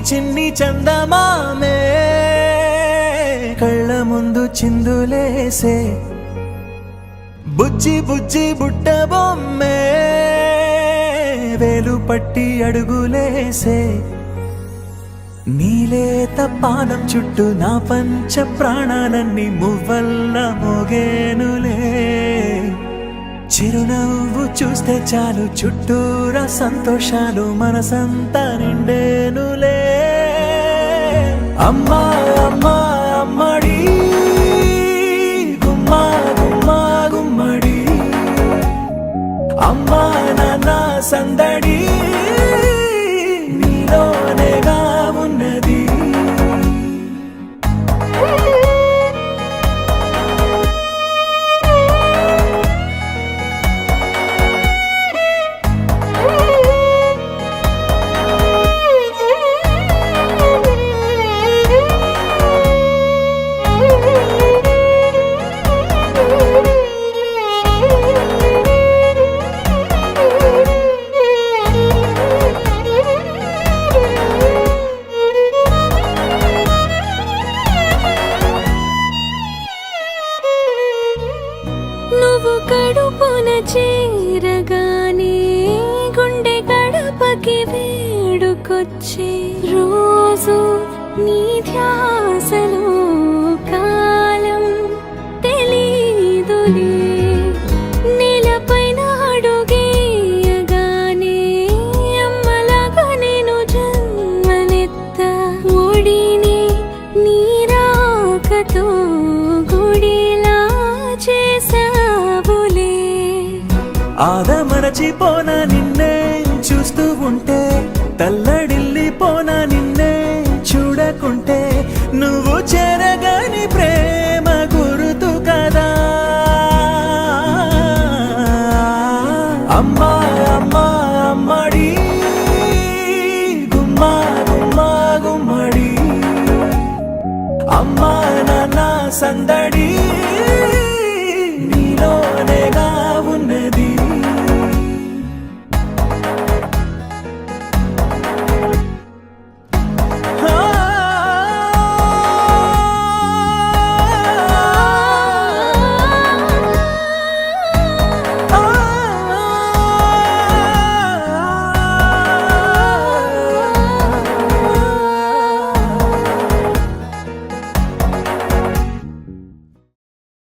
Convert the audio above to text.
చిన్ని చందమామే కళ్ళ ముందు చిందులేసే బుజ్జి బుజ్జి బుట్ట బొమ్మే వేలు పట్టి అడుగులేసే నీలేత పానం చుట్టూ నా పంచ ప్రాణాలన్నీ మువ్వల్ల మోగేనులే చిరునవ్వు చూస్తే చాలు చుట్టూరా సంతోషాలు మనసంతా నిండేనులే అమ్మా అమ్మా అమ్మడి గుమ్మా గుమ్మా గుమ్మడి అమ్మా నాన్న సందడి నీలోనేగా ఉన్నది నువ్వు కడుపున చేరగానే గుండె గడపకి వేడుకొచ్చే రోజు నీ ధ్యాసలో కాలం తెలీదులే నేలపైన అడుగేయగానే అమ్మలాగా నేను జన్మనెత్త ఒడిని నీ రాకతో గుడిలా చేసావులే ఆదమరచిపోనా నిన్నే చూస్తూ ఉంటే తల్లడిల్లిపోనా నిన్నే చూడకుంటే నువ్వు చెరగని ప్రేమ గురుతు కదా అమ్మా అమ్మా అమ్మడి గుమ్మా గుమ్మా గుమ్మడి అమ్మా నాన్న సందడి